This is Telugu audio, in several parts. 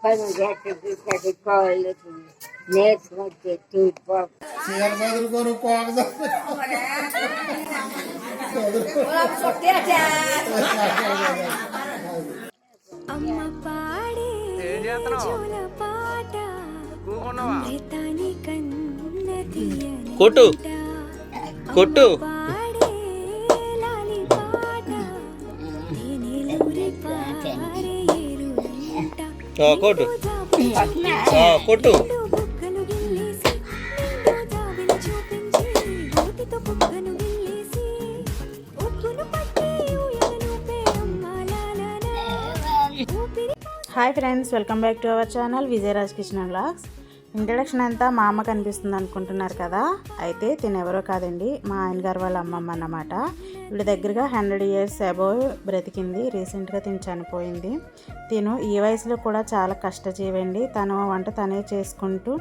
పని కట్టుకోవాలి నేర్చుకుంటే చూపు అమ్మ పాడే జోల పాట అమృతాని కన్న తీయని కొట్టు కొట్టు పాడే లాలి పాట నేనెలూరి పారే ఏరులంట కొట్టు కొట్టు బుగ్గలు గిల్లేసి నిండు జాబిలి చూపించి నోటితో బుగ్గను గిల్లేసి ఉక్కును పట్టి ఊయలను పేరమ్మాలాలనా ఊపిరి hi friends, welcome back to our channel Vijayaraj kitchen vlogs. Introduction అంతా మా అమ్మ కనిపిస్తుంది అనుకుంటున్నారు కదా, అయితే తిను ఎవరో కాదండి, మా ఆయన గారు వాళ్ళ అమ్మమ్మ అన్నమాట. వీళ్ళ దగ్గరగా 100 years అబోవ్ బ్రతికింది. రీసెంట్గా తిను చనిపోయింది. తిను ఈ వయసులో కూడా చాలా కష్టజీవండి. తను వంట తనే చేసుకుంటూ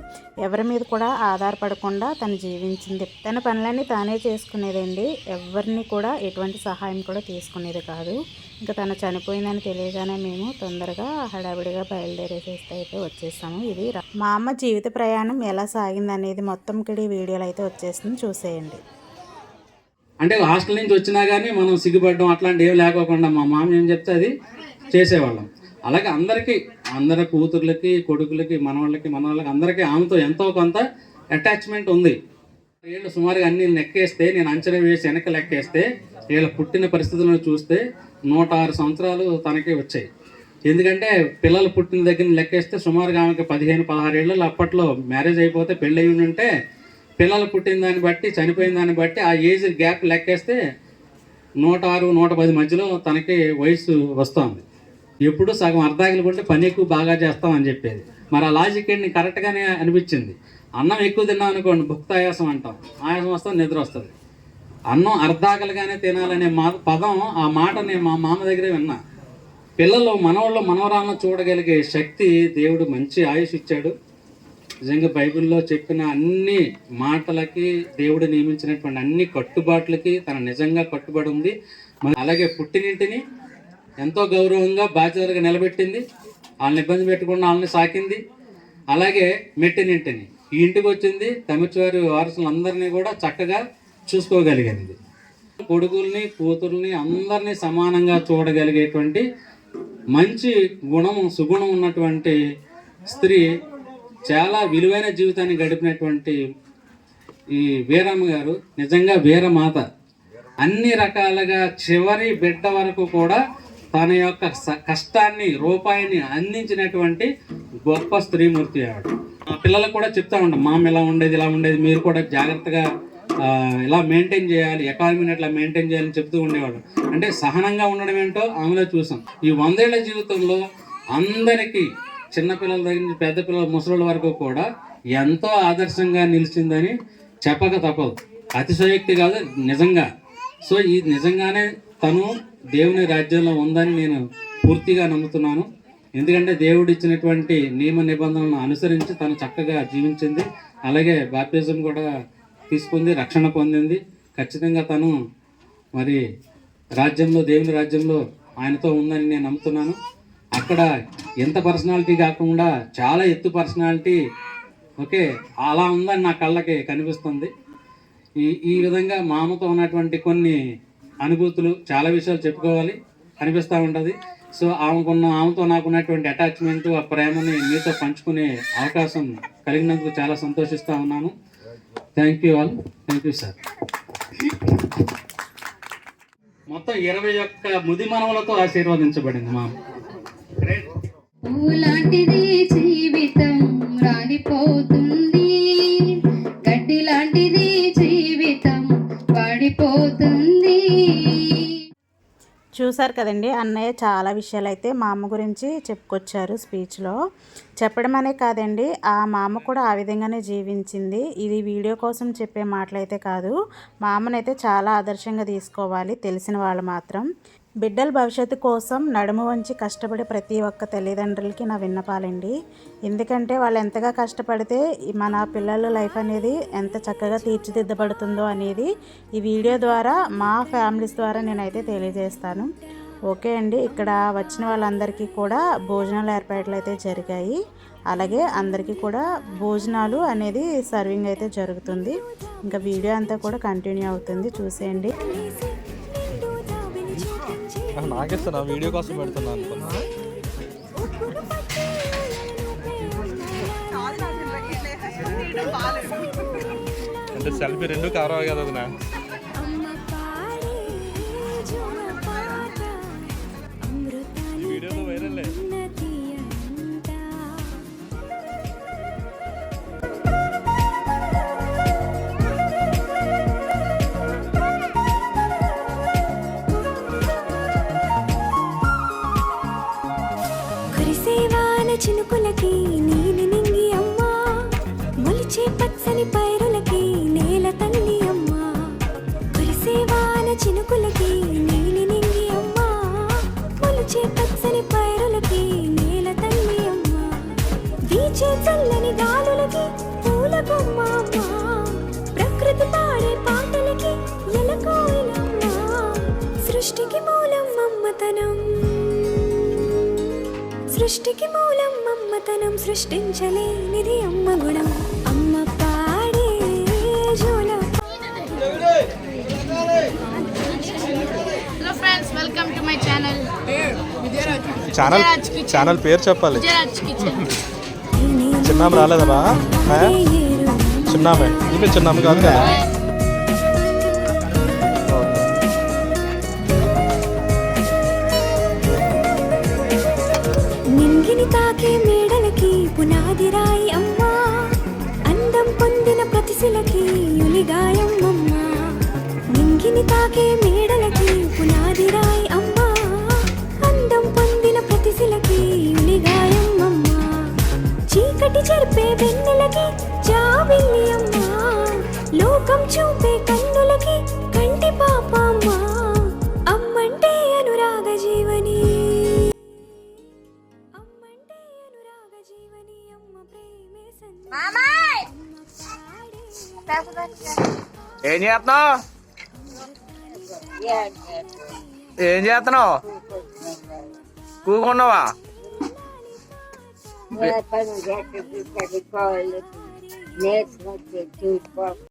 ఎవరి మీద కూడా ఆధారపడకుండా తను జీవించింది. తన పనులన్నీ తానే చేసుకునేదండి. ఎవరిని కూడా ఎటువంటి సహాయం కూడా తీసుకునేది కాదు. ఇంకా తను చనిపోయిందని తెలియగానే మేము తొందరగా హడావిడిగా బయలుదేరేసేస్తే అయితే వచ్చేసాము. ఇది మా అమ్మ జీవిత ప్రయాణం ఎలా సాగింది అనేది మొత్తం వీడియోలో అయితే వచ్చేస్తుంది, చూసేయండి. అంటే హాస్టల్ నుంచి వచ్చినా కానీ మనం సిగ్గుపడడం అట్లాంటివి ఏం లేకోకుండా మా మామ ఏం చెప్తే అది చేసేవాళ్ళం. అలాగే అందరి కూతుర్లకి, కొడుకులకి, మనవాళ్ళకి అందరికీ ఆమెతో ఎంతో కొంత అటాచ్మెంట్ ఉంది. వీళ్ళు సుమారుగా అన్ని లెక్కేస్తే, నేను అంచనా వేసి వెనక లెక్కేస్తే, వీళ్ళ పుట్టిన పరిస్థితులను చూస్తే 106 సంవత్సరాలు తనకే వచ్చాయి. ఎందుకంటే పిల్లలు పుట్టిన దగ్గర లెక్కేస్తే సుమారుగా ఆమెకి 15-16 ఏళ్ళు అప్పట్లో మ్యారేజ్ అయిపోతే పెళ్ళి అయి ఉంటే, పిల్లలు పుట్టిన దాన్ని బట్టి, చనిపోయిన దాన్ని బట్టి ఆ ఏజ్ గ్యాప్ లెక్కేస్తే 106-110 మధ్యలో తనకి వయసు వస్తుంది. ఎప్పుడు సగం అర్ధాకిలు కొంటే పని ఎక్కువ బాగా చేస్తామని చెప్పేది. మరి ఆ లాజిక్ ఏంటి కరెక్ట్గానే అనిపించింది. అన్నం ఎక్కువ తిన్నాం అనుకోండి, భుక్తాయాసం అంటాం, ఆయాసం వస్తుంది, నిద్ర వస్తుంది. అన్నం అర్ధాకలుగానే తినాలనే పదం, ఆ మాట నేను మా మామ దగ్గరే విన్నా. పిల్లలు మనవరాలను చూడగలిగే శక్తి దేవుడు మంచి ఆయుష్ ఇచ్చాడు. నిజంగా బైబిల్లో చెప్పిన అన్ని మాటలకి, దేవుడు నియమించినటువంటి అన్ని కట్టుబాట్లకి తన నిజంగా కట్టుబడి ఉంది. అలాగే పుట్టినింటిని ఎంతో గౌరవంగా బాధ్యతలుగా నిలబెట్టింది. వాళ్ళని ఇబ్బంది పెట్టకుండా వాళ్ళని సాకింది. అలాగే మెట్టినింటిని ఈ ఇంటికి వచ్చింది, తమిళవారి వారసులందరినీ కూడా చక్కగా చూసుకోగలిగింది. కొడుకుల్ని, కూతుర్ని అందరినీ సమానంగా చూడగలిగేటువంటి మంచి సుగుణం ఉన్నటువంటి స్త్రీ, చాలా విలువైన జీవితాన్ని గడిపినటువంటి ఈ వీరమ్మ గారు నిజంగా వీరమాత. అన్ని రకాలుగా చివరి బిడ్డ వరకు కూడా తన యొక్క కష్టాన్ని, రూపాయిని అందించినటువంటి గొప్ప స్త్రీమూర్తి ఆవిడ. పిల్లలకు కూడా చెప్తా ఉంటాం, మామ ఇలా ఉండేది, మీరు కూడా జాగ్రత్తగా ఇలా మెయింటైన్ చేయాలి, ఎకానమీని అట్లా మెయింటైన్ చేయాలని చెప్తూ ఉండేవాడు. అంటే సహనంగా ఉండడం ఏంటో ఆమెలో చూసాం. ఈ 100 ఏళ్ల జీవితంలో అందరికీ, చిన్నపిల్లల దగ్గర నుంచి పెద్ద పిల్లల, ముసలి వరకు కూడా ఎంతో ఆదర్శంగా నిలిచిందని చెప్పక తప్పదు. అతిశయోక్తి కాదు, నిజంగా. సో ఈ నిజంగానే తను దేవుని రాజ్యంలో ఉందని నేను పూర్తిగా నమ్ముతున్నాను. ఎందుకంటే దేవుడు ఇచ్చినటువంటి నియమ నిబంధనలను అనుసరించి తను చక్కగా జీవించింది. అలాగే బాప్టిజం కూడా తీసుకుంది, రక్షణ పొందింది. ఖచ్చితంగా తను మరి రాజ్యంలో, దేవుని రాజ్యంలో ఆయనతో ఉందని నేను నమ్ముతున్నాను. అక్కడ ఎంత పర్సనాలిటీ కాకుండా చాలా ఎత్తు పర్సనాలిటీ, ఓకే, అలా ఉందని నా కళ్ళకి కనిపిస్తుంది. ఈ విధంగా మా అమ్మతో ఉన్నటువంటి కొన్ని అనుభూతులు, చాలా విషయాలు చెప్పుకోవాలి అనిపిస్తూ ఉంటుంది. సో ఆమెతో నాకున్నటువంటి అటాచ్మెంట్, ఆ ప్రేమని మీతో పంచుకునే అవకాశం కలిగినందుకు చాలా సంతోషిస్తూ ఉన్నాను. Thank you all. Thank you sir. మొత్తం 21 ముది మనవలతో ఆశీర్వదించబడింది మా పూలాంటిది జీవితం రాలిపోతుంది, గడ్డి లాంటిది జీవితం వాడిపోతుంది. చూసారు కదండి, అన్నయ్య చాలా విషయాలు అయితే మా అమ్మ గురించి చెప్పుకొచ్చారు స్పీచ్లో. చెప్పడం అనే కాదండి, ఆ మా అమ్మ కూడా ఆ విధంగానే జీవించింది. ఇది వీడియో కోసం చెప్పే మాటలైతే కాదు. మా అమ్మనైతే చాలా ఆదర్శంగా తీసుకోవాలి తెలిసిన వాళ్ళు మాత్రం. బిడ్డల భవిష్యత్తు కోసం నడుము వంచి కష్టపడే ప్రతి ఒక్క తల్లిదండ్రులకి నా విన్నపాలండి. ఎందుకంటే వాళ్ళు ఎంతగా కష్టపడితే మన పిల్లల లైఫ్ అనేది ఎంత చక్కగా తీర్చిదిద్దబడుతుందో అనేది ఈ వీడియో ద్వారా, మా ఫ్యామిలీస్ ద్వారా నేనైతే తెలియజేస్తాను. ఓకే అండి, ఇక్కడ వచ్చిన వాళ్ళందరికీ కూడా భోజనాల ఏర్పాట్లు అయితే జరిగాయి. అలాగే అందరికీ కూడా భోజనాలు అనేది సర్వింగ్ అయితే జరుగుతుంది. ఇంకా వీడియో అంతా కూడా కంటిన్యూ అవుతుంది, చూసేయండి. నాకిస్తున్నా వీడియో కోసం పెడుతున్నా అనుకున్నా. అంటే సెల్ఫీ రెండు కవర్ అవ్వాలి కదా వదినా. ఈ వీడియోతో వైరల్. చినుకులకి నీలి నింగి అమ్మా, మొలిచే పచ్చని పైరులకి నేల తల్లి అమ్మా. కురిసేవాన చినుకులకి నీలి నింగి అమ్మా, మొలిచే పచ్చని పైరులకి నేల తల్లి అమ్మా. వీచే చల్లని గాలులకి పూల బొమ్మ అమ్మా, ప్రకృతి పాడే పాటలకి ఎలకోయిలమ్మా. సృష్టికి మూలం మమ్మతనం, సృష్టికి మూలం మమ్మతనం, సృష్టించలేనిది అమ్మ గుణం. అమ్మ పాడే జోల. Hello friends, welcome to my channel. Channel పేరు చెప్పాలి. విజయరాజ్ కిచెన్. చిన్నాము రాలేదమ్మా? చిన్నామే, ఇది చిన్నాము కాదు కదా. నింగిని తాకే మేడలకి పునాది రాయి అమ్మా, అందం పొందిన ప్రతిశిలకి యులిగాయం అమ్మా. నింగిని తాకే మేడలకి పునాది రాయి అమ్మా, అందం పొందిన ప్రతిశిలకి యులిగాయం అమ్మా. చీకటి చెరిపే వెన్నెలకి జాబిల్లి అమ్మా, లోకం చూపే కన్నులకి కంటి పాప అమ్మా. అమ్మంటే అనురాగ జీవని, ఏం చేస్తున్నావు? ఏం చేస్తున్నావు? కూకున్నావా? పని చేసి కడుక్కోవాలి, నేర్చుకొచ్చి చూసుకో.